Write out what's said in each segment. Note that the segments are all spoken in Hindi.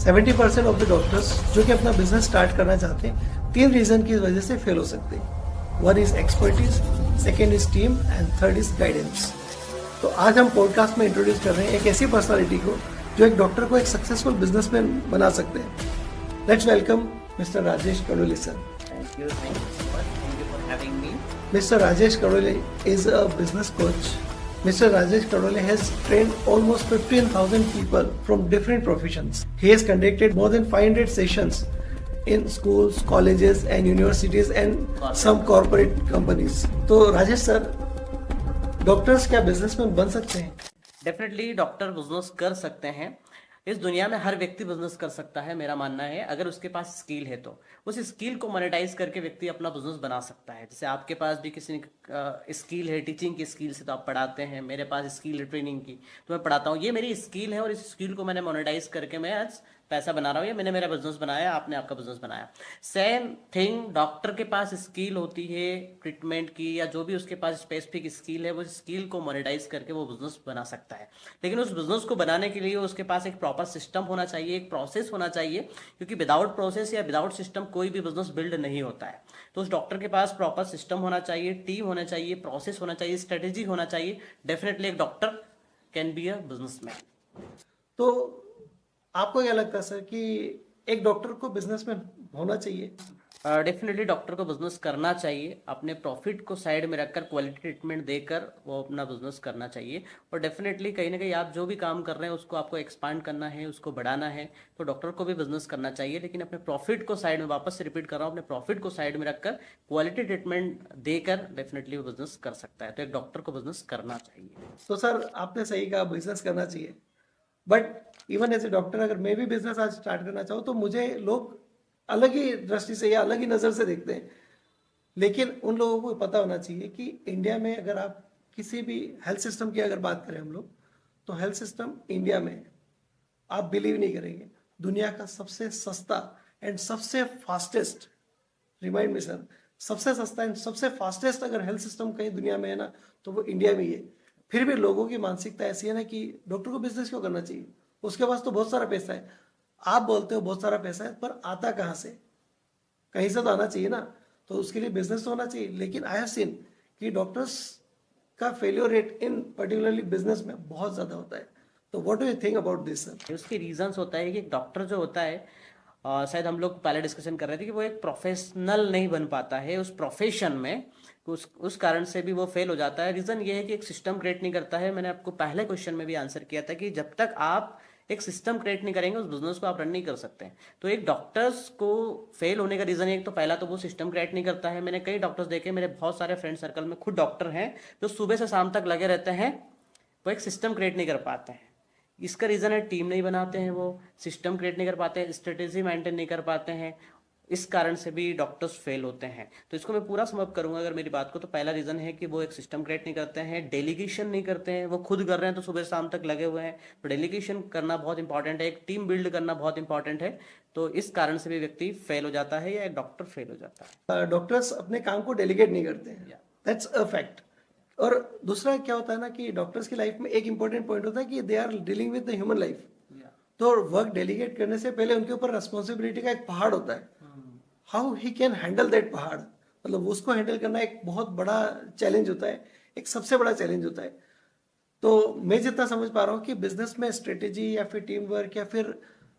70% ऑफ द डॉक्टर्स जो कि अपना बिजनेस स्टार्ट करना चाहते हैं 3 रीजन की वजह से फेल हो सकते हैं। 1 is expertise, second is team and third is guidance. तो आज हम पॉडकास्ट में इंट्रोड्यूस कर रहे हैं एक ऐसी पर्सनालिटी को जो एक डॉक्टर को एक सक्सेसफुल बिजनेसमैन बना सकते हैं। Let's welcome mister Rajesh Kadole sir. Thank you so much. Thank you for having me. Mr. Rajesh Kadole is a business coach. Mr. Rajesh Kadole has trained almost 15,000 people from different professions. He has conducted more than 500 sessions in schools, colleges and universities and some corporate companies. तो राजेश सर, डॉक्टर्स क्या बिजनेसमैन बन सकते हैं? डेफिनेटली डॉक्टर बिजनेस कर सकते हैं। इस दुनिया में हर व्यक्ति बिजनेस कर सकता है, मेरा मानना है, अगर उसके पास स्किल है तो उस स्किल को मोनेटाइज करके व्यक्ति अपना बिजनेस बना सकता है। जैसे आपके पास भी किसी स्किल है, टीचिंग की स्किल से तो आप पढ़ाते हैं, मेरे पास स्किल है ट्रेनिंग की तो मैं पढ़ाता हूँ। ये मेरी स्किल है और इस स्किल को मैंने मोनेटाइज करके मैं आज पैसा बना रहा हूँ, या मैंने मेरा बिजनेस बनाया, आपने आपका बिजनेस बनाया। सेम थिंग डॉक्टर के पास स्किल होती है ट्रीटमेंट की, या जो भी उसके पास स्पेसिफिक स्किल है, वो स्किल को मोनेटाइज करके वो बिजनेस बना सकता है। लेकिन उस बिजनेस को बनाने के लिए उसके पास एक प्रॉपर सिस्टम होना चाहिए, एक प्रोसेस होना चाहिए, क्योंकि विदाउट प्रोसेस या विदाउट सिस्टम कोई भी बिजनेस बिल्ड नहीं होता है। तो उस डॉक्टर के पास प्रॉपर सिस्टम होना चाहिए, टीम होना चाहिए, प्रोसेस होना चाहिए, स्ट्रेटेजी होना चाहिए। डेफिनेटली एक doctor can be a businessman. तो आपको क्या लगता है सर कि एक डॉक्टर को बिजनेसमैन होना चाहिए? डेफिनेटली डॉक्टर को बिजनेस करना चाहिए, अपने प्रॉफिट को साइड में रखकर क्वालिटी ट्रीटमेंट देकर वो अपना बिजनेस करना चाहिए। और डेफिनेटली कहीं ना कहीं आप जो भी काम कर रहे हैं उसको आपको एक्सपांड करना है, उसको बढ़ाना है, तो डॉक्टर को भी बिजनेस करना चाहिए। लेकिन अपने प्रॉफिट को साइड में, वापस से रिपीट कर रहा हूँ, अपने प्रॉफिट को साइड में रखकर क्वालिटी ट्रीटमेंट देकर डेफिनेटली वो बिजनेस कर सकता है। तो एक डॉक्टर को बिजनेस करना चाहिए। तो सर आपने सही कहा, बिजनेस करना चाहिए, but even as a doctor अगर मैं भी बिजनेस आज स्टार्ट करना चाहूँ तो मुझे लोग अलग ही दृष्टि से या अलग ही नज़र से देखते हैं। लेकिन उन लोगों को पता होना चाहिए कि इंडिया में अगर आप किसी भी हेल्थ सिस्टम की अगर बात करें हम लोग, तो हेल्थ सिस्टम इंडिया में आप बिलीव नहीं करेंगे, दुनिया का सबसे सस्ता एंड सबसे फास्टेस्ट, रिमाइंड मी सर, सबसे सस्ता एंड सबसे फास्टेस्ट अगर हेल्थ सिस्टम कहीं दुनिया में है ना तो वो इंडिया में ही है। फिर भी लोगों की मानसिकता ऐसी है ना कि डॉक्टर को बिजनेस क्यों करना चाहिए, उसके पास तो बहुत सारा पैसा है। आप बोलते हो बहुत सारा पैसा है, पर आता कहाँ से? कहीं से तो आना चाहिए ना, तो उसके लिए बिजनेस तो होना चाहिए। लेकिन आई हैव सीन कि डॉक्टर्स का failure rate in particularly business में बहुत ज़्यादा होता है। तो what do you think about this sir? उसके रीजंस होता है कि एक डॉक्टर जो होता है, शायद हम लोग पहले डिस्कशन कर रहे थे कि वो एक प्रोफेशनल नहीं बन पाता है उस प्रोफेशन में, उस कारण से भी वो फेल हो जाता है। रीज़न ये है कि एक सिस्टम क्रिएट नहीं करता है। मैंने आपको पहले क्वेश्चन में भी आंसर किया था कि जब तक आप एक सिस्टम क्रिएट नहीं करेंगे उस बिजनेस को आप रन नहीं कर सकते हैं। तो एक डॉक्टर्स को फेल होने का रीज़न एक तो पहला तो वो सिस्टम क्रिएट नहीं करता है। मैंने कई डॉक्टर्स देखे, मेरे बहुत सारे फ्रेंड सर्कल में खुद डॉक्टर हैं जो सुबह से शाम तक लगे रहते हैं, वो एक सिस्टम क्रिएट नहीं कर पाते हैं। इसका रीज़न है टीम नहीं बनाते हैं, वो सिस्टम क्रिएट नहीं कर पाते हैं, स्ट्रेटेजी मेंटेन नहीं कर पाते हैं। इस कारण से भी डॉक्टर्स फेल होते हैं। तो इसको मैं पूरा समअप करूंगा अगर मेरी बात को, तो पहला रीज़न है कि वो एक सिस्टम क्रिएट नहीं करते हैं, डेलीगेशन नहीं करते हैं, वो खुद कर रहे हैं तो सुबह शाम तक लगे हुए हैं। तो डेलीगेशन करना बहुत इंपॉर्टेंट है, एक टीम बिल्ड करना बहुत इंपॉर्टेंट है। तो इस कारण से भी व्यक्ति फेल हो जाता है या एक डॉक्टर फेल हो जाता है। डॉक्टर्स अपने काम को डेलीगेट नहीं करते हैं, दैट्स अ फैक्ट। और दूसरा क्या होता है ना कि डॉक्टर्स की लाइफ में एक इंपॉर्टेंट पॉइंट होता है कि they are dealing with the human life. तो वर्क डेलीगेट करने से पहले उनके ऊपर रिस्पॉन्सिबिलिटी का एक पहाड़ होता है। How he can handle that पहाड़, मतलब उसको हैंडल करना एक बहुत बड़ा चैलेंज होता है, एक सबसे बड़ा चैलेंज होता है। तो मैं जितना समझ पा रहा हूँ कि बिजनेस में स्ट्रेटेजी या फिर टीम वर्क या फिर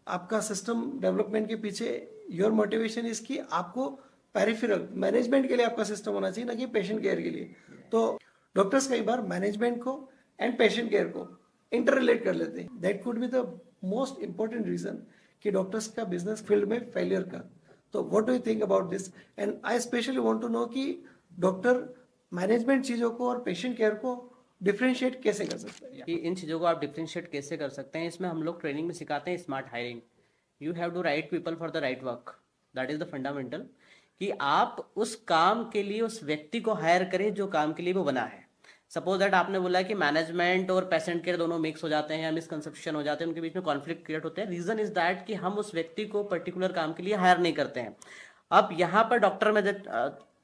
आपका सिस्टम डेवलपमेंट के पीछे योर मोटिवेशन इज कि आपको पेरिफेरल मैनेजमेंट के लिए आपका सिस्टम होना चाहिए, ना कि पेशेंट केयर के लिए। तो डॉक्टर्स कई बार मैनेजमेंट को एंड पेशेंट केयर को इंटर रिलेट कर लेते हैं। That could be the most important reason कि डॉक्टर्स का बिजनेस फील्ड में फेलियर का। तो what do you think about this? And I specially want to know कि डॉक्टर मैनेजमेंट चीज़ों को और पेशेंट केयर को डिफरेंशिएट कैसे कर सकते हैं? कि इन चीज़ों को आप डिफरेंशिएट कैसे कर सकते हैं, इसमें हम लोग ट्रेनिंग में सिखाते हैं smart hiring. You have to right people for the right work, that is the fundamental. कि आप उस काम के लिए उस व्यक्ति को हायर करें जो काम के लिए वो बना है। सपोज दैट आपने बोला कि मैनेजमेंट और पेशेंट केयर दोनों मिक्स हो जाते हैं, मिसकंसेप्शन हो जाते हैं, उनके बीच में कॉन्फ्लिक्ट क्रिएट होते हैं। रीजन इज दैट कि हम उस व्यक्ति को पर्टिकुलर काम के लिए हायर नहीं करते हैं। अब यहाँ पर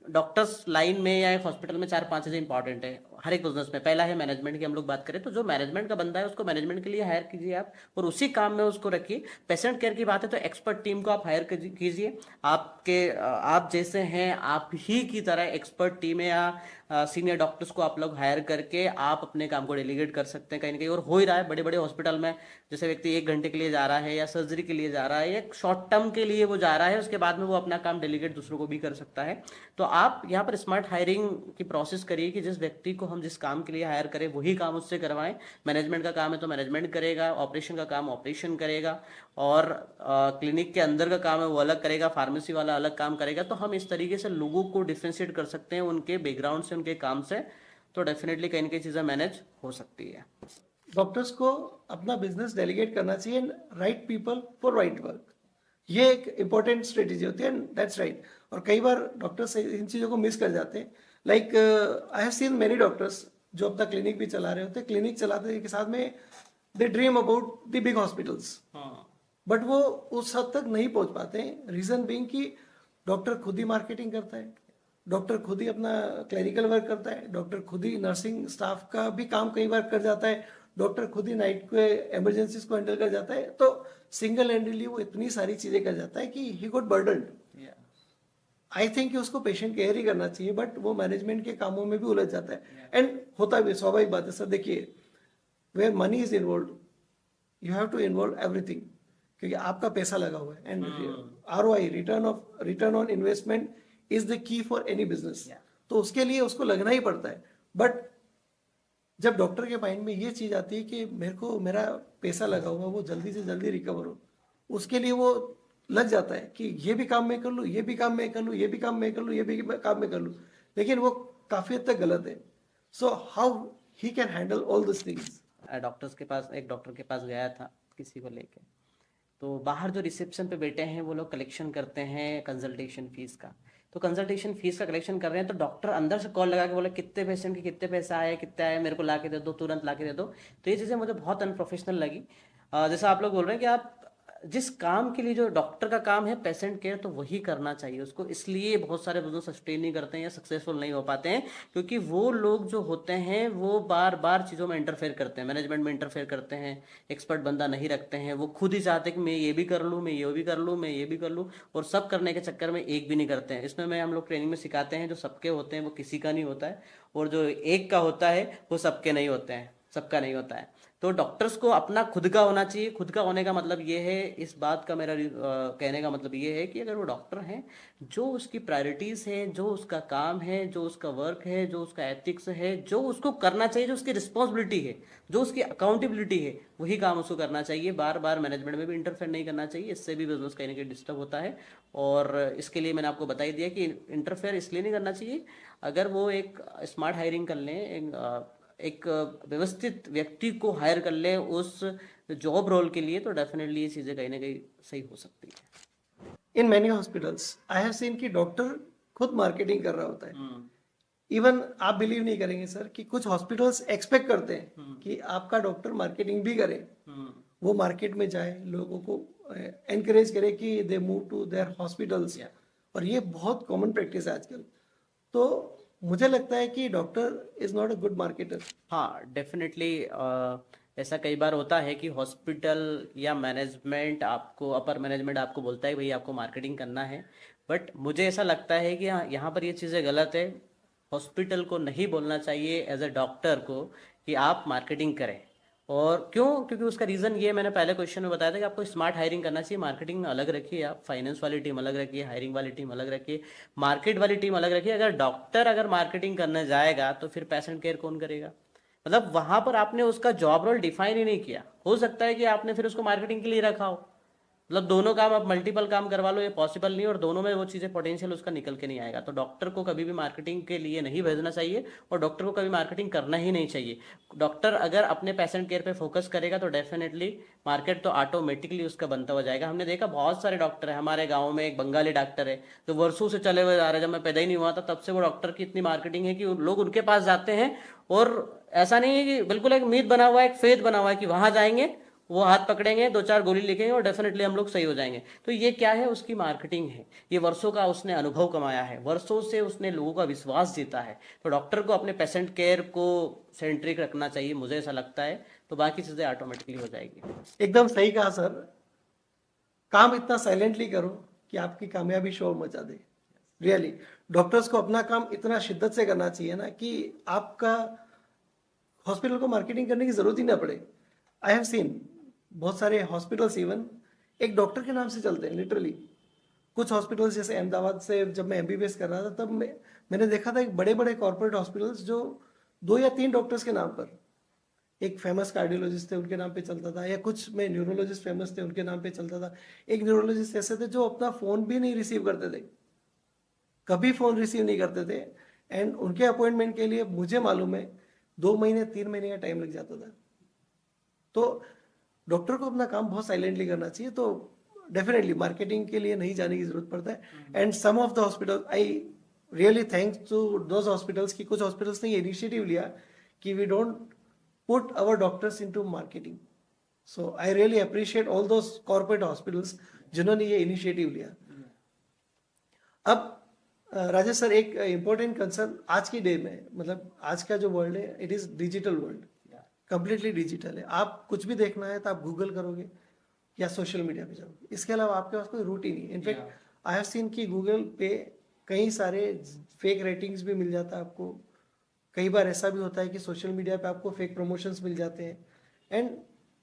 डॉक्टर्स लाइन में या एक हॉस्पिटल में 4-5 चीज़ें इंपॉर्टेंट है। हर एक बिजनेस में पहला है मैनेजमेंट की हम लोग बात करें तो जो मैनेजमेंट का बंदा है उसको मैनेजमेंट के लिए हायर कीजिए आप और उसी काम में उसको रखिए। पेशेंट केयर की बात है तो एक्सपर्ट टीम को आप हायर कीजिए। आप जैसे हैं आप ही की तरह एक्सपर्ट टीम है या सीनियर डॉक्टर्स को आप लोग हायर करके आप अपने काम को डेलीगेट कर सकते हैं कहीं ना कहीं, और हो ही रहा है बड़े बड़े हॉस्पिटल में। जैसे व्यक्ति 1 घंटे के लिए जा रहा है या सर्जरी के लिए जा रहा है या शॉर्ट टर्म के लिए वो जा रहा है, उसके बाद में वो अपना काम डेलीगेट दूसरों को भी कर सकता है। तो आप यहाँ पर स्मार्ट हायरिंग की प्रोसेस करिए कि जिस व्यक्ति को हम जिस काम के लिए हायर करें वही काम उससे करवाएं। मैनेजमेंट का काम है तो मैनेजमेंट करेगा, ऑपरेशन का काम ऑपरेशन करेगा, और क्लिनिक के अंदर का काम है वो अलग करेगा, फार्मेसी वाला अलग काम करेगा। तो हम इस तरीके से लोगों को डिफ्रेंशिएट कर सकते हैं उनके बैकग्राउंड से, उनके काम से। तो डेफिनेटली कहीं ना कहीं चीज़ें मैनेज हो सकती है। डॉक्टर्स को अपना बिजनेस डेलीगेट करना चाहिए, right people for right work, ये एक इंपॉर्टेंट स्ट्रेटेजी होती है, दैट्स राइट। और कई बार डॉक्टर्स इन चीज़ों को मिस कर जाते हैं। Like I have seen many doctors जो अपना क्लिनिक भी चला रहे होते हैं, क्लिनिक चलाते के साथ में they dream about the big hospitals, but वो उस हद तक नहीं पहुंच पाते हैं। रीजन बीइंग कि डॉक्टर खुद ही मार्केटिंग करता है, डॉक्टर खुद ही अपना क्लरिकल वर्क करता है, डॉक्टर खुद ही नर्सिंग स्टाफ का भी काम कई बार कर जाता है, डॉक्टर खुद ही नाइट के इमरजेंसीज को हैंडल कर जाता है। तो सिंगल हैंडली वो इतनी सारी चीजें कर जाता है कि ही गॉट बर्डन्ड। आई थिंक कि उसको पेशेंट केयर ही करना चाहिए, बट वो मैनेजमेंट के कामों में भी उलझ जाता है। एंड होता भी स्वाभाविक बात है सर। देखिए, where money is involve you have to involve everything, क्योंकि आपका पैसा लगा हुआ है। And ROI, return on investment is the key for any business. तो उसके लिए उसको लगना ही पड़ता है। बट जब डॉक्टर के माइंड में ये चीज आती है कि मेरे को मेरा पैसा लगा हुआ वो जल्दी से जल्दी रिकवर हो, उसके लिए वो लग जाता है कि ये भी काम मैं कर लूँ, ये भी काम मैं कर लूँ, ये भी काम मैं कर लूँ, ये भी काम मैं कर लूँ। लेकिन वो काफी हद तक गलत है। So how he can handle all this things. एक डॉक्टर के पास गया था किसी को लेके, तो बाहर जो रिसेप्शन पे बैठे हैं वो लोग कलेक्शन करते हैं कंसल्टेशन फीस का। तो कंसल्टेशन फीस का कलेक्शन कर रहे हैं तो डॉक्टर अंदर से कॉल लगा के बोले कितने पेशेंट के कितने पैसा आए, कितने आए, मेरे को ला के दे दो, तुरंत ला के दे दो। तो ये चीज़ें मुझे बहुत अनप्रोफेशनल लगी। जैसा आप लोग बोल रहे हैं कि आप जिस काम के लिए जो डॉक्टर का काम है पेशेंट केयर, तो वही करना चाहिए उसको। इसलिए बहुत सारे बिजनेस सस्टेन नहीं करते हैं या सक्सेसफुल नहीं हो पाते हैं, क्योंकि वो लोग जो होते हैं वो बार बार चीज़ों में इंटरफेयर करते हैं, मैनेजमेंट में इंटरफेयर करते हैं, एक्सपर्ट बंदा नहीं रखते हैं। वो खुद ही चाहते हैं कि मैं ये भी कर लूँ, मैं ये भी कर लूँ, मैं ये भी कर लूँ, और सब करने के चक्कर में एक भी नहीं करते हैं। इसमें हम लोग ट्रेनिंग में सिखाते हैं जो सबके होते हैं वो किसी का नहीं होता है, और जो एक का होता है वो सबके नहीं होते हैं, सबका नहीं होता है। तो डॉक्टर्स को अपना खुद का होना चाहिए। खुद का होने का मतलब ये है, इस बात का मेरा कहने का मतलब ये है कि अगर वो डॉक्टर हैं, जो उसकी प्रायोरिटीज़ है, जो उसका काम है, जो उसका वर्क है, जो उसका एथिक्स है, जो उसको करना चाहिए, जो उसकी रिस्पॉन्सिबिलिटी है, जो उसकी अकाउंटेबिलिटी है, वही काम उसको करना चाहिए। बार बार मैनेजमेंट में भी इंटरफेयर नहीं करना चाहिए, इससे भी बिजनेस कहीं ना कहीं डिस्टर्ब होता है। और इसके लिए मैंने आपको बता ही दिया कि इंटरफेयर इसलिए नहीं करना चाहिए। अगर वो एक स्मार्ट हायरिंग कर लें, एक व्यवस्थित व्यक्ति को हायर कर ले उस जॉब रोल के लिए, तो डेफिनेटली ये चीज़ें कहीं ना कहीं सही हो सकती है। In many hospitals I have scene कि डॉक्टर खुद मार्केटिंग कर रहा होता है। इवन आप बिलीव नहीं करेंगे सर कि कुछ हॉस्पिटल्स एक्सपेक्ट करते हैं कि आपका डॉक्टर मार्केटिंग भी करे, वो मार्केट में जाए, लोगों को एनकरेज करे कि they move to their hospitals. और ये बहुत कॉमन प्रैक्टिस है आजकल। तो मुझे लगता है कि doctor is not a good marketer. हाँ, डेफिनेटली ऐसा कई बार होता है कि हॉस्पिटल या मैनेजमेंट आपको, अपर मैनेजमेंट आपको बोलता है भाई आपको मार्केटिंग करना है, बट मुझे ऐसा लगता है कि यहाँ पर ये चीज़ें गलत है। हॉस्पिटल को नहीं बोलना चाहिए एज अ डॉक्टर को कि आप मार्केटिंग करें। और क्यों? क्योंकि उसका रीज़न ये मैंने पहले क्वेश्चन में बताया था कि आपको स्मार्ट हायरिंग करना चाहिए। मार्केटिंग अलग रखिए, आप फाइनेंस वाली टीम अलग रखिए, हायरिंग वाली टीम अलग रखिए, मार्केट वाली टीम अलग रखिए। अगर मार्केटिंग करने जाएगा तो फिर पेशेंट केयर कौन करेगा? मतलब वहां पर आपने उसका जॉब रोल डिफाइन ही नहीं किया। हो सकता है कि आपने फिर उसको मार्केटिंग के लिए रखा हो, मतलब दोनों काम आप मल्टीपल काम करवा लो, ये पॉसिबल नहीं, और दोनों में वो चीज़ें पोटेंशियल उसका निकल के नहीं आएगा। तो डॉक्टर को कभी भी मार्केटिंग के लिए नहीं भेजना चाहिए, और डॉक्टर को कभी मार्केटिंग करना ही नहीं चाहिए। डॉक्टर अगर अपने पेशेंट केयर पे फोकस करेगा तो डेफिनेटली मार्केट तो ऑटोमेटिकली उसका बनता हुआ जाएगा। हमने देखा बहुत सारे डॉक्टर है हमारे गाँव में। एक बंगाली डॉक्टर है जो वर्षों से चले हुए जा रहे हैं, जब मैं पैदा ही नहीं हुआ था तब से वो डॉक्टर की इतनी मार्केटिंग है कि लोग उनके पास जाते हैं। और ऐसा नहीं है कि बिल्कुल एक मीत बना हुआ है, एक फेथ बना हुआ है कि वहां जाएंगे वो हाथ पकड़ेंगे, 2-4 गोली लिखेंगे और डेफिनेटली हम लोग सही हो जाएंगे। तो ये क्या है, उसकी मार्केटिंग है, ये वर्षों का उसने अनुभव कमाया है, वर्षों से उसने लोगों का विश्वास जीता है। तो डॉक्टर को अपने पेशेंट केयर को सेंट्रिक रखना चाहिए, मुझे ऐसा लगता है, तो बाकी चीजें ऑटोमेटिकली हो जाएगी। एकदम सही कहा सर। काम इतना साइलेंटली करो कि आपकी कामयाबी शोर मचा दे। रियली डॉक्टर्स को अपना काम इतना शिद्दत से करना चाहिए ना कि आपका हॉस्पिटल को मार्केटिंग करने की जरूरत ही ना पड़े। आई हैव सीन बहुत सारे हॉस्पिटल्स इवन एक डॉक्टर के नाम से चलते हैं लिटरली। कुछ हॉस्पिटल्स जैसे अहमदाबाद से जब मैं एमबीबीएस कर रहा था तब मैंने देखा था एक बड़े बड़े कॉर्पोरेट हॉस्पिटल्स जो 2 या 3 डॉक्टर्स के नाम पर, एक फेमस कार्डियोलॉजिस्ट थे उनके नाम पे चलता था, या कुछ में न्यूरोलॉजिस्ट फेमस थे उनके नाम पे चलता था। एक न्यूरोलॉजिस्ट ऐसे थे जो अपना फोन भी नहीं रिसीव करते थे, कभी फोन रिसीव नहीं करते थे, एंड उनके अपॉइंटमेंट के लिए मुझे मालूम है 2 महीने 3 महीने का टाइम लग जाता था। तो डॉक्टर को अपना काम बहुत साइलेंटली करना चाहिए। तो डेफिनेटली मार्केटिंग के लिए नहीं जाने की जरूरत पड़ता है। And some of the hospital I really thanks to those hospitals की कुछ हॉस्पिटल्स ने ये इनिशिएटिव लिया कि we don't put our doctors into marketing. So I really appreciate all those corporate hospitals जिन्होंने ये इनिशिएटिव लिया। अब राजेश सर, एक इंपॉर्टेंट कंसर्न आज की डे में, मतलब आज का जो वर्ल्ड है it is digital world, completely digital है। आप कुछ भी देखना है तो आप गूगल करोगे या सोशल मीडिया पे जाओगे, इसके अलावा आपके पास कोई रूट ही नहीं है। इनफैक्ट आई हैव सीन कि गूगल पे कई सारे फेक रेटिंग्स भी मिल जाता है आपको। कई बार ऐसा भी होता है कि सोशल मीडिया पे आपको फेक प्रमोशंस मिल जाते हैं, एंड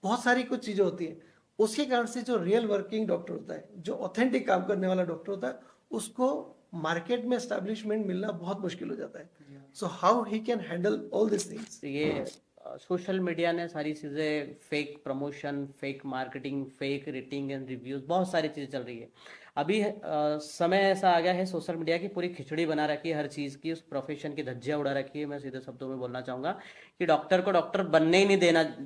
बहुत सारी कुछ चीज़ें होती हैं। उसके कारण से जो रियल वर्किंग डॉक्टर होता है, जो ऑथेंटिक काम करने वाला डॉक्टर होता है, उसको मार्केट में एस्टैब्लिशमेंट मिलना बहुत मुश्किल हो जाता है। So how he can handle all this things? ये सोशल मीडिया ने सारी चीज़ें, fake promotion, fake marketing, fake rating and reviews, बहुत सारी चीज़ें चल रही है अभी। समय ऐसा आ गया है, सोशल मीडिया की पूरी खिचड़ी बना रखी है हर चीज़ की, उस प्रोफेशन की धज्जियां उड़ा रखी है। मैं सीधे शब्दों में बोलना चाहूँगा कि डॉक्टर को डॉक्टर बनने ही नहीं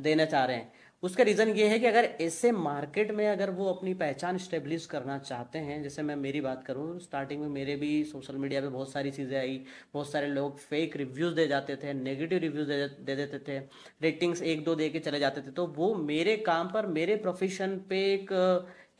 देना चाह रहे हैं। उसका रीज़न ये है कि अगर ऐसे मार्केट में अगर वो अपनी पहचान स्टेब्लिश करना चाहते हैं, जैसे मैं मेरी बात करूँ, स्टार्टिंग में मेरे भी सोशल मीडिया पे बहुत सारी चीज़ें आई, बहुत सारे लोग फेक रिव्यूज़ दे जाते थे, नेगेटिव रिव्यूज़ दे देते थे, रेटिंग्स 1-2 दे के चले जाते थे। तो वो मेरे काम पर, मेरे प्रोफेशन पे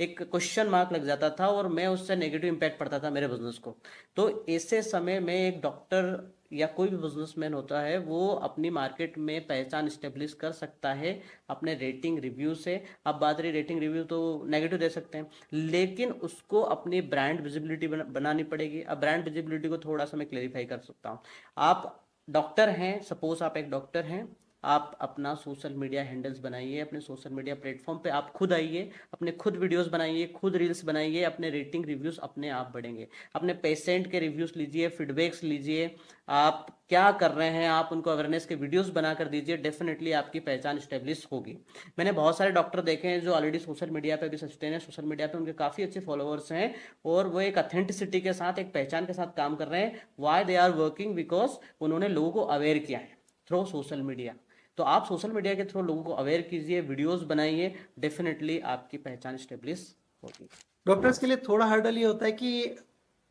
एक क्वेश्चन मार्क लग जाता था और मैं उससे नेगेटिव इम्पैक्ट पड़ता था मेरे बिजनेस को। तो ऐसे समय में एक डॉक्टर या कोई भी बिजनेसमैन होता है, वो अपनी मार्केट में पहचान स्टेब्लिश कर सकता है अपने रेटिंग रिव्यू से। अब बात रही रेटिंग रिव्यू, तो नेगेटिव दे सकते हैं, लेकिन उसको अपनी ब्रांड विजिबिलिटी बनानी पड़ेगी। अब ब्रांड विजिबिलिटी को थोड़ा सा मैं क्लेरिफाई कर सकता हूँ। आप डॉक्टर हैं, सपोज आप एक डॉक्टर हैं, आप अपना सोशल मीडिया हैंडल्स बनाइए, अपने सोशल मीडिया प्लेटफॉर्म पे आप खुद आइए, अपने खुद वीडियोस बनाइए, खुद रील्स बनाइए, अपने रेटिंग रिव्यूज अपने आप बढ़ेंगे। अपने पेशेंट के रिव्यूज लीजिए, फीडबैक्स लीजिए, आप क्या कर रहे हैं, आप उनको अवेयरनेस के वीडियोस बनाकर दीजिए, डेफिनेटली आपकी पहचान स्टेब्लिश होगी। मैंने बहुत सारे डॉक्टर देखे हैं जो ऑलरेडी सोशल मीडिया पे भी सस्टेन है, सोशल मीडिया पे उनके काफ़ी अच्छे फॉलोअर्स हैं और वो एक अथेंटिसिटी के साथ, एक पहचान के साथ काम कर रहे हैं। Why they are working? Because उन्होंने लोगों को अवेयर किया है थ्रू सोशल मीडिया। तो आप सोशल मीडिया के थ्रू लोगों को अवेयर कीजिए, वीडियोस बनाइए, डेफिनेटली आपकी पहचान स्टेब्लिश होगी। डॉक्टर्स के लिए थोड़ा हर्डल ये होता है कि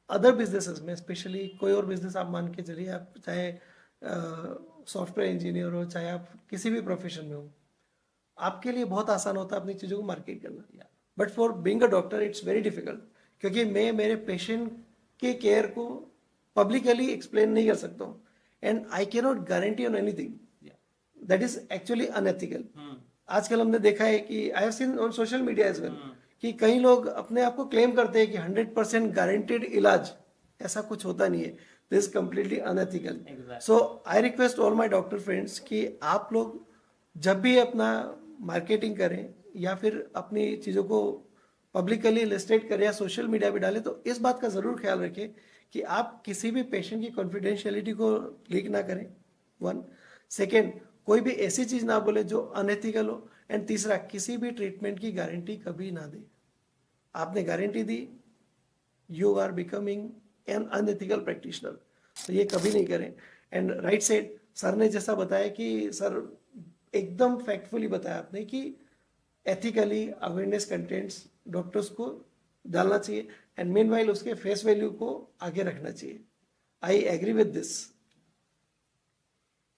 अदर बिजनेसेस में, स्पेशली कोई और बिजनेस आप मान के चलिए, आप चाहे सॉफ्टवेयर इंजीनियर हो, चाहे आप किसी भी प्रोफेशन में हो, आपके लिए बहुत आसान होता है अपनी चीज़ों को मार्केट करना। But for being a doctor it's very difficult, क्योंकि मैं मेरे पेशेंट के केयर को पब्लिकली एक्सप्लेन नहीं कर सकता हूँ, and I can not guarantee on anything that is actually unethical. आजकल हमने देखा है कि I have seen on social media as well कि कई लोग अपने आप को क्लेम करते हैं कि 100% गारंटेड इलाज, ऐसा कुछ होता नहीं है। This completely unethical. So I request all my doctor friends कि आप लोग जब भी अपना मार्केटिंग करें या फिर अपनी चीज़ों को पब्लिकली लिस्टेड करें या सोशल मीडिया पे डालें, तो इस बात का ज़रूर ख्याल रखें कि आप किसी भी पेशेंट की कॉन्फिडेंशियलिटी को लीक ना करें, 1। सेकेंड, कोई भी ऐसी चीज़ ना बोले जो अनएथिकल हो, एंड तीसरा, किसी भी ट्रीटमेंट की गारंटी कभी ना दे। आपने गारंटी दी, you are becoming an unethical practitioner, तो ये कभी नहीं करें। एंड राइट साइड, सर ने जैसा बताया कि सर एकदम फैक्टफुली बताया आपने कि एथिकली अवेयरनेस कंटेंट्स डॉक्टर्स को डालना चाहिए, एंड मीनवाइल उसके फेस वैल्यू को आगे रखना चाहिए। I agree with this.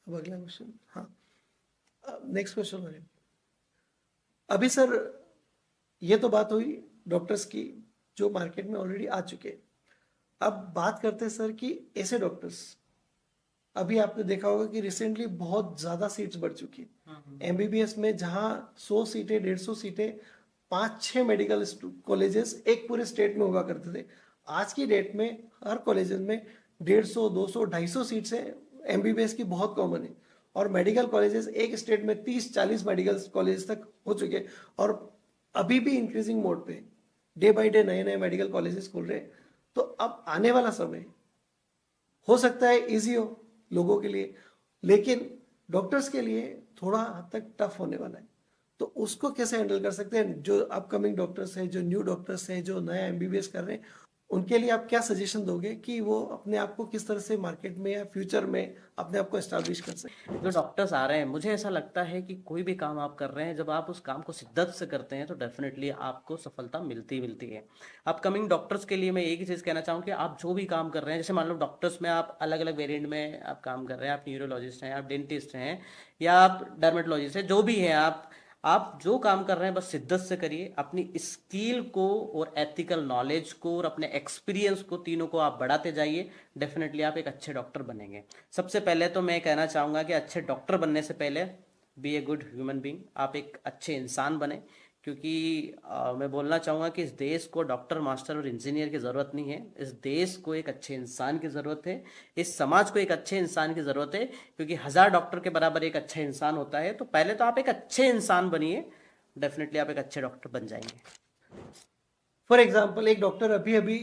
अब अगला क्वेश्चन, हाँ, नेक्स्ट क्वेश्चन। अभी सर ये तो बात हुई डॉक्टर्स की जो मार्केट में ऑलरेडी आ चुके हैं। अब बात करते हैं सर कि ऐसे डॉक्टर्स, अभी आपने देखा होगा कि रिसेंटली बहुत ज्यादा सीट्स बढ़ चुकी है एमबीबीएस में, जहां 100 सीटें 150 सीटें 5-6 मेडिकल कॉलेजेस एक पूरे स्टेट में हुआ करते थे। आज की डेट में हर कॉलेज में 150 200 250 सीट्स है एमबीबीएस की, बहुत कॉमन है। और मेडिकल कॉलेजेस एक स्टेट में 30-40 मेडिकल कॉलेज तक हो चुके हैं, और अभी भी इंक्रीजिंग मोड पे डे बाय डे नए नए मेडिकल कॉलेजेस खुल रहे हैं। तो अब आने वाला समय हो सकता है इजी हो लोगों के लिए, लेकिन डॉक्टर्स के लिए थोड़ा हद तक टफ होने वाला है। तो उसको कैसे हैंडल कर सकते हैं जो अपकमिंग डॉक्टर्स हैं, जो न्यू डॉक्टर्स हैं, जो नया एमबीबीएस कर रहे हैं, उनके लिए आप क्या सजेशन दोगे कि वो अपने आप को किस तरह से मार्केट में या फ्यूचर में अपने आप को एस्टैब्लिश कर सकें? जो डॉक्टर्स आ रहे हैं, मुझे ऐसा लगता है कि कोई भी काम आप कर रहे हैं, जब आप उस काम को शिद्दत से करते हैं तो डेफिनेटली आपको सफलता मिलती मिलती है। अपकमिंग डॉक्टर्स के लिए मैं एक ही चीज़ कहना चाहूँ कि आप जो भी काम कर रहे हैं, जैसे मान लो डॉक्टर्स में आप अलग अलग वेरिएंट में आप काम कर रहे हैं, आप न्यूरोलॉजिस्ट हैं, आप डेंटिस्ट हैं, या आप डर्मेटोलॉजिस्ट हैं, जो भी हैं आप जो काम कर रहे हैं बस शिद्दत से करिए। अपनी स्किल को और एथिकल नॉलेज को और अपने एक्सपीरियंस को, तीनों को आप बढ़ाते जाइए। डेफिनेटली आप एक अच्छे डॉक्टर बनेंगे। सबसे पहले तो मैं कहना चाहूँगा कि अच्छे डॉक्टर बनने से पहले be a good human being, आप एक अच्छे इंसान बने। क्योंकि मैं बोलना चाहूँगा कि इस देश को डॉक्टर, मास्टर और इंजीनियर की ज़रूरत नहीं है। इस देश को एक अच्छे इंसान की ज़रूरत है। इस समाज को एक अच्छे इंसान की ज़रूरत है, क्योंकि 1000 डॉक्टर के बराबर एक अच्छा इंसान होता है। तो पहले तो आप एक अच्छे इंसान बनिए, डेफिनेटली आप एक अच्छे डॉक्टर बन जाएंगे। फॉर एग्जाम्पल एक डॉक्टर अभी अभी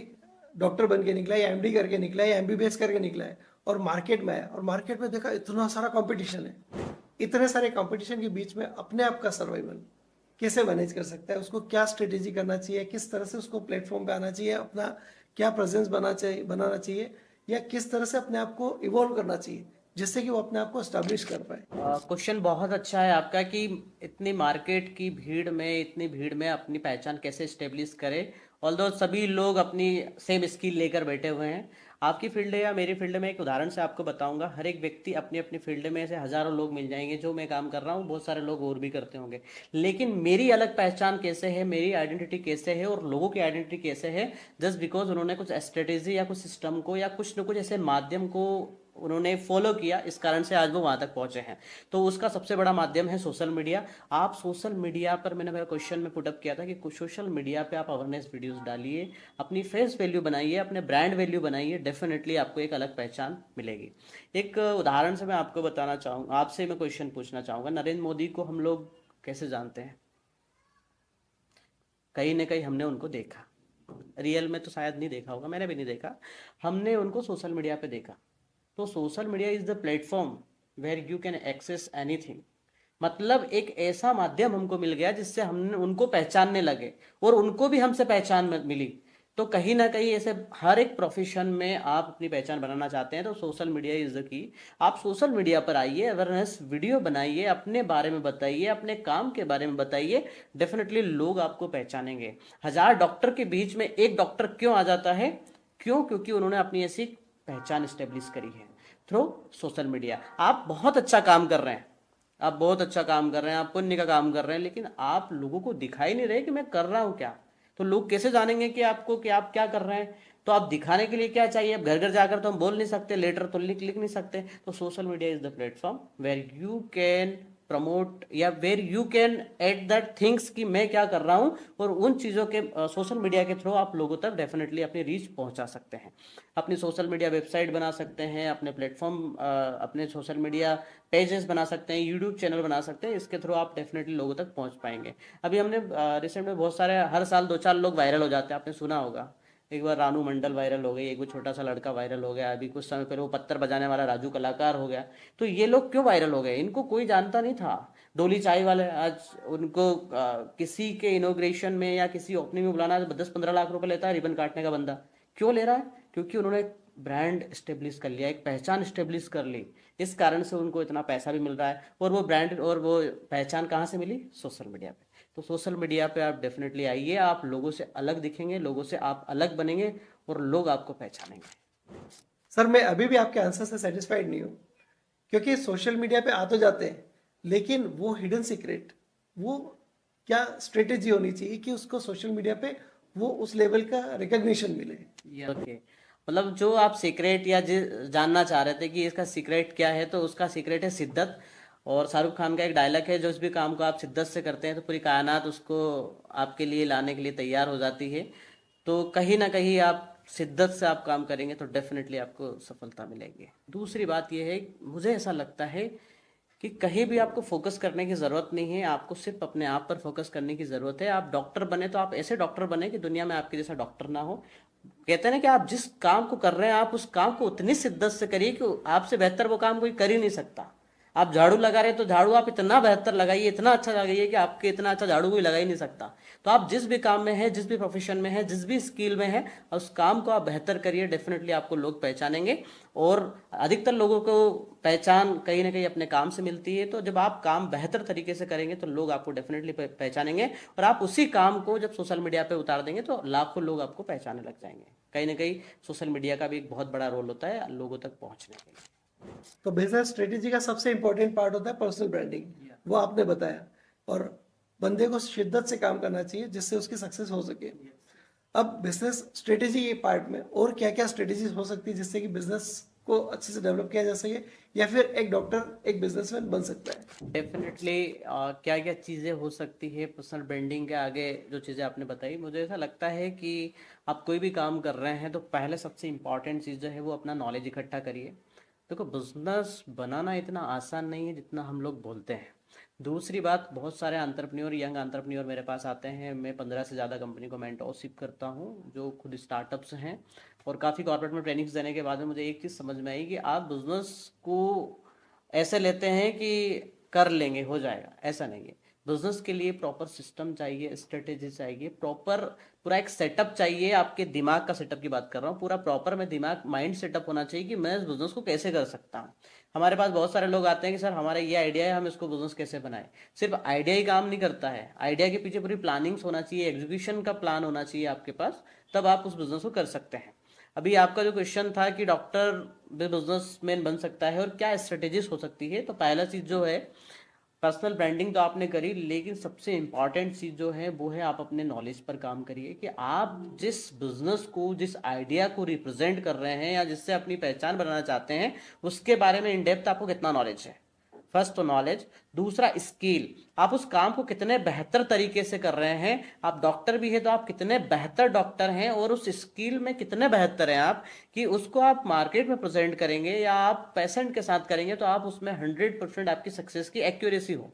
डॉक्टर बन के निकला है, या एमडी करके निकला है, या एमबीबीएस करके निकला है, और मार्केट में आया, और मार्केट में देखा इतना सारा कंपटीशन है। इतने सारे कंपटीशन के बीच में अपने आप का सर्वाइवल कैसे मैनेज कर सकता है, उसको क्या स्ट्रेटेजी करना चाहिए, किस तरह से उसको प्लेटफॉर्म पे आना चाहिए, अपना क्या प्रेजेंस बनाना चाहिए, या किस तरह से अपने आप को इवॉल्व करना चाहिए जिससे कि वो अपने आप को एस्टैब्लिश कर पाए? क्वेश्चन बहुत अच्छा है आपका कि इतनी मार्केट की भीड़ में, इतनी भीड़ में अपनी पहचान कैसे स्टेब्लिश करें। ऑल्दो सभी लोग अपनी सेम स्किल लेकर बैठे हुए हैं। आपकी फील्ड है या मेरी फील्ड में, एक उदाहरण से आपको बताऊंगा। हर एक व्यक्ति अपनी अपनी फील्ड में, ऐसे हजारों लोग मिल जाएंगे जो मैं काम कर रहा हूँ, बहुत सारे लोग और भी करते होंगे। लेकिन मेरी अलग पहचान कैसे है, मेरी आइडेंटिटी कैसे है और लोगों की आइडेंटिटी कैसे है, जस्ट बिकॉज उन्होंने कुछ स्ट्रेटेजी या कुछ सिस्टम को या कुछ न कुछ ऐसे माध्यम को उन्होंने फॉलो किया, इस कारण से आज वो वहां तक पहुंचे हैं। तो उसका सबसे बड़ा माध्यम है सोशल मीडिया। आप सोशल मीडिया पर, मैंने मेरा क्वेश्चन में पुटअप किया था कि कुछ सोशल मीडिया पे आप अवेयरनेस वीडियोस डालिए, अपनी फेस वैल्यू बनाइए, अपने ब्रांड वैल्यू बनाइए, डेफिनेटली आपको एक अलग पहचान मिलेगी। एक उदाहरण से मैं आपको बताना चाहूँगा, आपसे मैं क्वेश्चन पूछना चाहूँगा। नरेंद्र मोदी को हम लोग कैसे जानते हैं? कहीं ना कहीं हमने उनको देखा, रियल में तो शायद नहीं देखा होगा, मैंने भी नहीं देखा, हमने उनको सोशल मीडिया पे देखा। तो social media is the platform where you can access anything. मतलब एक ऐसा माध्यम हमको मिल गया जिससे हमने उनको पहचानने लगे और उनको भी हमसे पहचान मिली। तो कहीं ना कहीं ऐसे हर एक प्रोफेशन में आप अपनी पहचान बनाना चाहते हैं तो सोशल मीडिया इज द की। आप सोशल मीडिया पर आइए, अवेयरनेस वीडियो बनाइए, अपने बारे में बताइए, अपने काम के बारे में बताइए, डेफिनेटली लोग आपको पहचानेंगे। 1000 डॉक्टर के बीच में एक डॉक्टर क्यों आ जाता है? क्यों? क्योंकि उन्होंने अपनी ऐसी पहचान स्टेब्लिश करी है थ्रू सोशल मीडिया। आप बहुत अच्छा काम कर रहे हैं, आप बहुत अच्छा काम कर रहे हैं, आप पुण्य का काम कर रहे हैं, लेकिन आप लोगों को दिखाई नहीं रहे कि मैं कर रहा हूं क्या। तो लोग कैसे जानेंगे कि आपको, कि आप क्या कर रहे हैं? तो आप दिखाने के लिए क्या चाहिए? अब घर घर जाकर तो हम बोल नहीं सकते, लेटर तो लिख नहीं सकते। तो social media is the platform where you can promote या where you can at that things कि मैं क्या कर रहा हूं, और उन चीज़ों के सोशल मीडिया के थ्रू आप लोगों तक डेफिनेटली अपनी रीच पहुंचा सकते हैं। अपनी सोशल मीडिया वेबसाइट बना सकते हैं, अपने प्लेटफॉर्म, अपने सोशल मीडिया पेजेस बना सकते हैं, यूट्यूब चैनल बना सकते हैं। इसके थ्रू आप डेफिनेटली लोगों तक पहुंच पाएंगे। अभी हमने रिसेंट में बहुत सारे, हर साल 2-4 लोग वायरल हो जाते हैं, आपने सुना होगा। एक बार रानू मंडल वायरल हो गई, एक वो छोटा सा लड़का वायरल हो गया, अभी कुछ समय पहले वो पत्थर बजाने वाला राजू कलाकार हो गया। तो ये लोग क्यों वायरल हो गए? इनको कोई जानता नहीं था। डोली चाय वाले, आज उनको किसी के इनोग्रेशन में या किसी ओपनिंग में बुलाना 10-15 लाख रुपए लेता है रिबन काटने का बंदा। क्यों ले रहा है? क्योंकि उन्होंने ब्रांड स्टेब्लिश कर लिया, एक पहचान स्टेब्लिश कर ली। इस कारण से उनको इतना पैसा भी मिल रहा है। और वो ब्रांड और वो पहचान कहाँ से मिली? सोशल मीडिया पे। तो सोशल मीडिया पे आप डेफिनेटली आइए, आप लोगों से अलग दिखेंगे, लोगों से आप अलग बनेंगे और लोग आपको पहचानेंगे। सर मैं अभी भी आपके आंसर से सेटिस्फाइड नहीं हूँ, क्योंकि सोशल मीडिया पे आ तो जाते हैं, लेकिन वो हिडन सीक्रेट, वो क्या स्ट्रेटेजी होनी चाहिए कि उसको सोशल मीडिया पे वो उस लेवल का रिकग्निशन मिले? ओके, मतलब जो आप सीक्रेट या जानना चाह रहे थे कि इसका सीक्रेट क्या है, तो उसका सीक्रेट है शिद्दत। और शाहरुख खान का एक डायलॉग है, जो इस भी काम को आप शिद्दत से करते हैं तो पूरी कायनात उसको आपके लिए लाने के लिए तैयार हो जाती है। तो कहीं ना कहीं आप शिद्दत से आप काम करेंगे तो डेफिनेटली आपको सफलता मिलेगी। दूसरी बात यह है, मुझे ऐसा लगता है कि कहीं भी आपको फोकस करने की ज़रूरत नहीं है, आपको सिर्फ अपने आप पर फोकस करने की ज़रूरत है। आप डॉक्टर बने तो आप ऐसे डॉक्टर बने कि दुनिया में आपके जैसा डॉक्टर ना हो। कहते हैं ना कि आप जिस काम को कर रहे हैं आप उस काम को उतनी शिद्दत से करिए कि आपसे बेहतर वो काम कोई कर ही नहीं सकता। आप झाड़ू लगा रहे हैं तो झाड़ू आप इतना बेहतर लगाइए, इतना अच्छा लगाइए कि आपके इतना अच्छा झाड़ू कोई लगा ही नहीं सकता। तो आप जिस भी काम में है, जिस भी प्रोफेशन में है, जिस भी स्किल में है, उस काम को आप बेहतर करिए, डेफिनेटली आपको लोग पहचानेंगे। और अधिकतर लोगों को पहचान कहीं ना कहीं अपने काम से मिलती है। तो जब आप काम बेहतर तरीके से करेंगे तो लोग आपको डेफिनेटली पहचानेंगे, और आप उसी काम को जब सोशल मीडिया पे उतार देंगे तो लाखों लोग आपको पहचानने लग जाएंगे। कहीं ना कहीं सोशल मीडिया का भी एक बहुत बड़ा रोल होता है लोगों तक पहुंचने के लिए। तो बिजनेस स्ट्रेटेजी का सबसे इंपॉर्टेंट पार्ट होता है पर्सनल ब्रांडिंग, वो आपने बताया। और बंदे को शिद्दत से काम करना चाहिए जिससे उसकी सक्सेस हो सके। अब बिजनेस स्ट्रेटेजी के पार्ट में और क्या क्या स्ट्रेटेजीज हो सकती है जिससे कि बिजनेस को अच्छे से डेवलप किया जा सके, या फिर एक डॉक्टर एक बिजनेसमैन बन सकता है? डेफिनेटली क्या क्या चीज़ें हो सकती है पर्सनल ब्रांडिंग के आगे, जो चीज़ें आपने बताई, मुझे ऐसा लगता है कि आप कोई भी काम कर रहे हैं तो पहले सबसे इम्पॉर्टेंट चीज़ जो है वो अपना नॉलेज इकट्ठा करिए। देखो, बिजनेस बनाना इतना आसान नहीं है जितना हम लोग बोलते हैं। दूसरी बात, बहुत सारे एंटरप्रेन्योर, यंग एंटरप्रेन्योर मेरे पास आते हैं। मैं 15 से ज़्यादा कंपनी को मेंटरशिप करता हूँ जो खुद स्टार्टअप्स हैं। और काफ़ी कॉर्पोरेट में ट्रेनिंग्स देने के बाद में मुझे एक चीज़ समझ में आई कि आप बिजनेस को ऐसे लेते हैं कि कर लेंगे, हो जाएगा, ऐसा नहीं है। बिजनेस के लिए प्रॉपर सिस्टम चाहिए, स्ट्रेटेजी चाहिए, प्रॉपर पूरा एक सेटअप चाहिए। आपके दिमाग का सेटअप की बात कर रहा हूँ, पूरा प्रॉपर में दिमाग माइंड सेटअप होना चाहिए कि मैं इस बिजनेस को कैसे कर सकता हूँ। हमारे पास बहुत सारे लोग आते हैं कि सर हमारा ये आइडिया है, हम इसको बिजनेस कैसे बनाएं। सिर्फ आइडिया ही काम नहीं करता है, आइडिया के पीछे पूरी प्लानिंग्स होना चाहिए, एग्जीक्यूशन का प्लान होना चाहिए आपके पास, तब आप उस बिजनेस को कर सकते हैं। अभी आपका जो क्वेश्चन था कि डॉक्टर बिजनेसमैन बन सकता है और क्या स्ट्रेटेजीज हो सकती है, तो पहला चीज जो है, पर्सनल ब्रांडिंग तो आपने करी, लेकिन सबसे इंपॉर्टेंट चीज जो है वो है आप अपने नॉलेज पर काम करिए कि आप जिस बिजनेस को, जिस आइडिया को रिप्रेजेंट कर रहे हैं या जिससे अपनी पहचान बनाना चाहते हैं, उसके बारे में इन डेप्थ आपको कितना नॉलेज है। फर्स्ट तो नॉलेज, दूसरा स्किल, आप उस काम को कितने बेहतर तरीके से कर रहे हैं। आप डॉक्टर भी है तो आप कितने बेहतर डॉक्टर हैं, और उस स्किल में कितने बेहतर हैं आप कि उसको आप मार्केट में प्रेजेंट करेंगे या आप पेशेंट के साथ करेंगे तो आप उसमें 100% आपकी सक्सेस की एक्यूरेसी हो,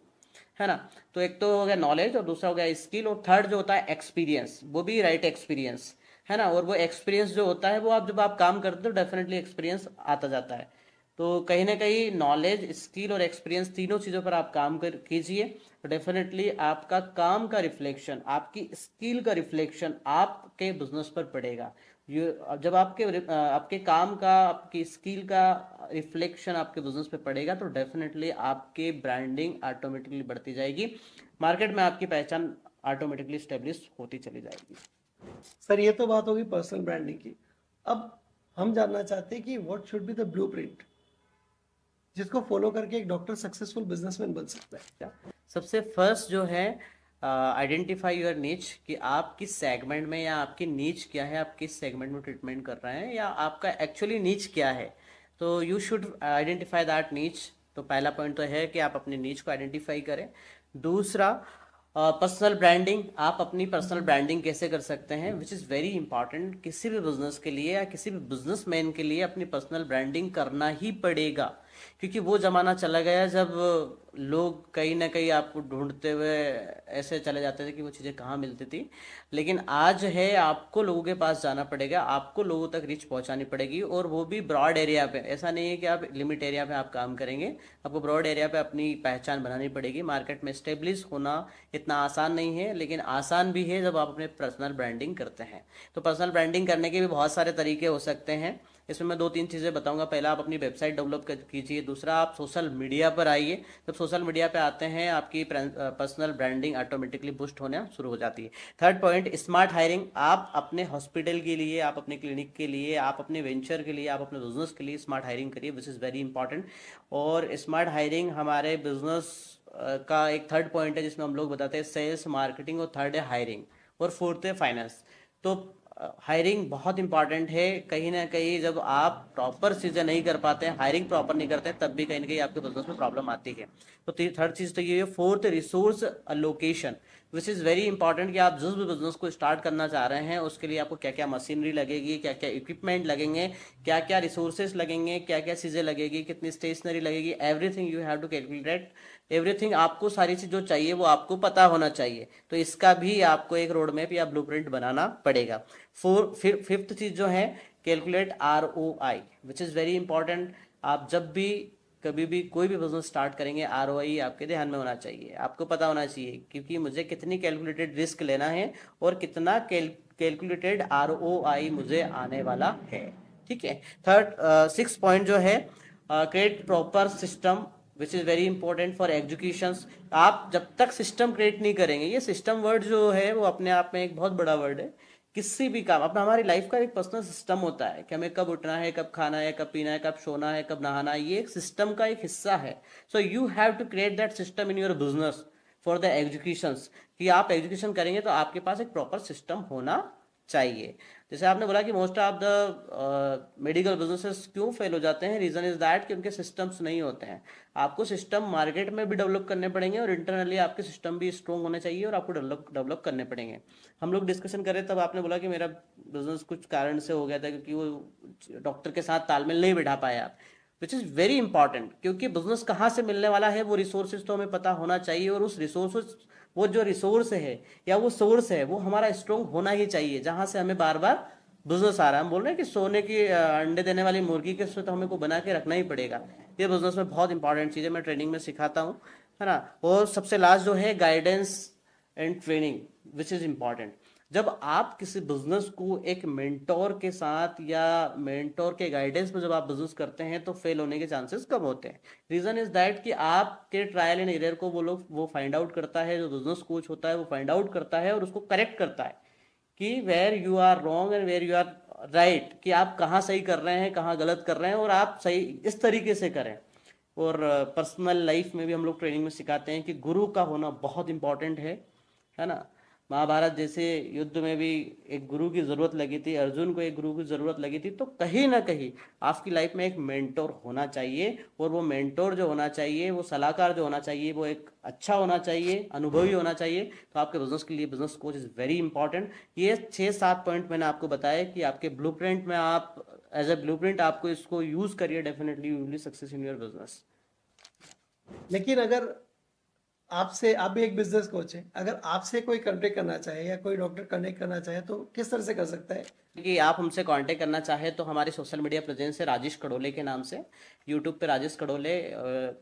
है ना। तो एक तो हो गया नॉलेज, और दूसरा हो गया स्किल, और थर्ड जो होता है एक्सपीरियंस, वो भी राइट एक्सपीरियंस, है ना। और वो एक्सपीरियंस जो होता है वो आप जब आप काम करते हो डेफिनेटली एक्सपीरियंस आता जाता है। तो कहीं ना कहीं नॉलेज, स्किल और एक्सपीरियंस, तीनों चीज़ों पर आप काम कर कीजिए तो डेफिनेटली आपका काम का रिफ्लेक्शन, आपकी स्किल का रिफ्लेक्शन आपके बिजनेस पर पड़ेगा। ये जब आपके काम का, आपकी स्किल का रिफ्लेक्शन आपके बिजनेस पे पड़ेगा तो डेफिनेटली आपकी ब्रांडिंग ऑटोमेटिकली बढ़ती जाएगी, मार्केट में आपकी पहचान ऑटोमेटिकली स्टेब्लिश होती चली जाएगी। सर, ये तो बात होगी पर्सनल ब्रांडिंग की। अब हम जानना चाहते हैं कि what should be the blueprint जिसको फॉलो करके एक डॉक्टर सक्सेसफुल बिजनेसमैन बन सकता है। सबसे फर्स्ट जो है, आइडेंटिफाई योर नीच, कि आप किस सेगमेंट में, या आपकी नीच क्या है, आप किस सेगमेंट में ट्रीटमेंट कर रहे हैं, या आपका एक्चुअली नीच क्या है। तो यू शुड आइडेंटिफाई दैट नीच। तो पहला पॉइंट तो है कि आप अपनी नीच को आइडेंटिफाई करें। दूसरा, पर्सनल ब्रांडिंग, आप अपनी पर्सनल ब्रांडिंग कैसे कर सकते हैं, विच इज़ वेरी इंपॉर्टेंट। किसी भी बिजनेस के लिए या किसी भी बिजनेसमैन के लिए अपनी पर्सनल ब्रांडिंग करना ही पड़ेगा, क्योंकि वो जमाना चला गया जब लोग कहीं ना कहीं आपको ढूंढते हुए ऐसे चले जाते थे कि वो चीज़ें कहाँ मिलती थी। लेकिन आज है, आपको लोगों के पास जाना पड़ेगा, आपको लोगों तक रीच पहुंचानी पड़ेगी, और वो भी ब्रॉड एरिया पे। ऐसा नहीं है कि आप लिमिट एरिया पे आप काम करेंगे, आपको ब्रॉड एरिया पे अपनी पहचान बनानी पड़ेगी। मार्केट में स्टेब्लिश होना इतना आसान नहीं है, लेकिन आसान भी है जब आप अपने पर्सनल ब्रांडिंग करते हैं। तो पर्सनल ब्रांडिंग करने के भी बहुत सारे तरीके हो सकते हैं। इसमें मैं 2-3 चीज़ें बताऊंगा। पहला, आप अपनी वेबसाइट डेवलप कीजिए। दूसरा, आप सोशल मीडिया पर आइए। जब सोशल मीडिया पे आते हैं, आपकी पर्सनल ब्रांडिंग ऑटोमेटिकली बूस्ट होना शुरू हो जाती है। Third point, smart hiring. आप अपने हॉस्पिटल के लिए, आप अपने क्लिनिक के लिए, आप अपने वेंचर के लिए, आप अपने बिजनेस के लिए स्मार्ट हायरिंग करिए, विच इज़ वेरी इंपॉर्टेंट। और स्मार्ट हायरिंग हमारे बिजनेस का एक थर्ड पॉइंट है जिसमें हम लोग बताते हैं सेल्स, मार्केटिंग, और थर्ड है हायरिंग, और फोर्थ है फाइनेंस। तो हायरिंग बहुत इंपॉर्टेंट है। कहीं ना कहीं जब आप प्रॉपर चीज़ें नहीं कर पाते हैं, हायरिंग प्रॉपर नहीं करते हैं, तब भी कहीं ना कहीं आपके बिजनेस में प्रॉब्लम आती है। तो थर्ड चीज़ तो ये है। Fourth, resource allocation, which is very important कि आप जिस भी बिजनेस को स्टार्ट करना चाह रहे हैं उसके लिए आपको क्या क्या मशीनरी लगेगी, क्या क्या इक्विपमेंट लगेंगे, क्या क्या रिसोर्सेज लगेंगे, क्या क्या चीज़ें लगेगी, कितनी स्टेशनरी लगेगी, everything you have to calculate. Everything, आपको सारी चीज़ जो चाहिए वो आपको पता होना चाहिए। तो इसका भी आपको एक रोड मैप या ब्लूप्रिंट बनाना पड़ेगा। फिफ्थ चीज़ जो है, calculate ROI, which is very important. आप जब भी कभी भी कोई भी बिजनेस स्टार्ट करेंगे, ROI आपके ध्यान में होना चाहिए, आपको पता होना चाहिए क्योंकि मुझे कितनी कैलकुलेटेड रिस्क लेना है और कितना कैलकुलेटेड ROI मुझे आने वाला है। ठीक है। सिक्स पॉइंट जो है, create proper system, which is very important for educations. आप जब तक सिस्टम क्रिएट नहीं करेंगे, ये सिस्टम वर्ड जो है वो अपने आप में एक बहुत बड़ा वर्ड है। किसी भी काम, अपना हमारी लाइफ का एक पर्सनल सिस्टम होता है कि हमें कब उठना है, कब खाना है, कब पीना है, कब सोना है, कब नहाना है, ये एक सिस्टम का एक हिस्सा है। So you have to create that system in your business for the educations, कि आप एजुकेशन करेंगे तो आपके पास एक प्रॉपर सिस्टम होना चाहिए। जैसे आपने बोला कि most of the medical businesses क्यों फेल हो जाते हैं, रीजन इज दैट कि उनके सिस्टम्स नहीं होते हैं। आपको सिस्टम मार्केट में भी डेवलप करने पड़ेंगे और इंटरनली आपके सिस्टम भी स्ट्रॉन्ग होने चाहिए और आपको डेवलप करने पड़ेंगे। हम लोग डिस्कशन कर रहे तब आपने बोला कि मेरा बिजनेस कुछ कारण से हो गया था क्योंकि वो डॉक्टर के साथ तालमेल नहीं बिठा पाए आप, विच इज़ वेरी इंपॉर्टेंट। क्योंकि बिजनेस कहाँ से मिलने वाला है वो रिसोर्सेज तो हमें पता होना चाहिए, और उस रिसोर्सेज, वो जो रिसोर्स है या वो सोर्स है वो हमारा स्ट्रॉन्ग होना ही चाहिए, जहाँ से हमें बार बार बिजनेस आ रहा है। हम बोल रहे हैं कि सोने की अंडे देने वाली मुर्गी के उसमें तो हमें को बना के रखना ही पड़ेगा। ये बिजनेस में बहुत इंपॉर्टेंट चीज़ है, मैं ट्रेनिंग में सिखाता हूँ, है ना। और सबसे लास्ट जो है, guidance and training, which is important. जब आप किसी बिजनेस को एक मेंटोर के साथ या मेंटोर के गाइडेंस में जब आप बिजनेस करते हैं तो फेल होने के चांसेस कम होते हैं। रीजन इज दैट कि आपके ट्रायल एंड एरर को वो फाइंड आउट करता है, जो बिजनेस कोच होता है वो फाइंड आउट करता है और उसको करेक्ट करता है कि where you are wrong and where you are right, कि आप कहाँ सही कर रहे हैं, कहाँ गलत कर रहे हैं, और आप सही इस तरीके से करें। और पर्सनल लाइफ में भी हम लोग ट्रेनिंग में सिखाते हैं कि गुरु का होना बहुत इंपॉर्टेंट है ना। महाभारत जैसे युद्ध में भी एक गुरु की जरूरत लगी थी, अर्जुन को एक गुरु की जरूरत लगी थी। तो कहीं ना कहीं आपकी लाइफ में एक मेंटोर होना चाहिए, और वो मेंटोर जो होना चाहिए, वो सलाहकार जो होना चाहिए, वो एक अच्छा होना चाहिए, अनुभवी होना चाहिए। तो आपके बिजनेस के लिए business coach is very important. ये 6-7 पॉइंट मैंने आपको बताया कि आपके ब्लूप्रिंट में आप एज ए ब्लूप्रिंट आपको इसको यूज करिए, definitely you will be success in your business. लेकिन अगर आपसे, आप भी एक बिजनेस कोच हैं, अगर आपसे कोई कनेक्ट करना चाहे या कोई डॉक्टर कनेक्ट करना चाहे तो किस तरह से कर सकता है? कि आप हमसे कांटेक्ट करना चाहे तो हमारे सोशल मीडिया प्रेजेंस है राजेश कड़ोले के नाम से। यूट्यूब पे राजेश कड़ोले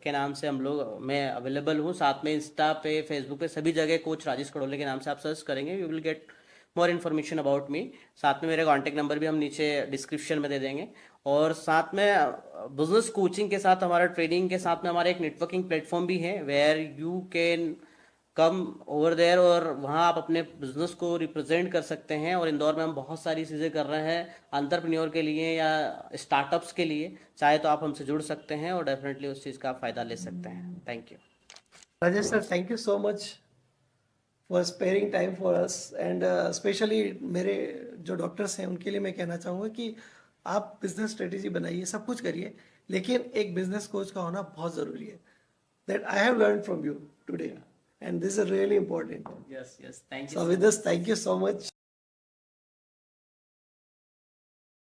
के नाम से मैं अवेलेबल हूँ। साथ में इंस्टा पे, फेसबुक पे, सभी जगह कोच राजेश कड़ोले के नाम से आप सर्च करेंगे, you will get more information about me. साथ में मेरे कॉन्टैक्ट नंबर भी हम नीचे डिस्क्रिप्शन में दे देंगे। और साथ में बिजनेस कोचिंग के साथ, हमारा ट्रेनिंग के साथ में हमारा एक नेटवर्किंग प्लेटफॉर्म भी है, where you can come over there, और वहाँ आप अपने बिजनेस को रिप्रेजेंट कर सकते हैं। और इंदौर में हम बहुत सारी चीज़ें कर रहे हैं एंटरप्रेन्योर के लिए या स्टार्टअप्स के लिए। चाहे तो आप हमसे जुड़ सकते हैं और डेफिनेटली उस चीज़ का आप फ़ायदा ले सकते हैं। Thank you Rajesh sir, thank you so much for sparing time for us, and specially मेरे जो डॉक्टर्स हैं उनके लिए मैं कहना चाहूँगा कि आप बिजनेस स्ट्रेटेजी बनाइए, सब कुछ करिए, लेकिन एक बिजनेस कोच का होना बहुत ज़रूरी है। That I have learn from you today, and this is really important. yes thank you So so with much. this, thank you so much.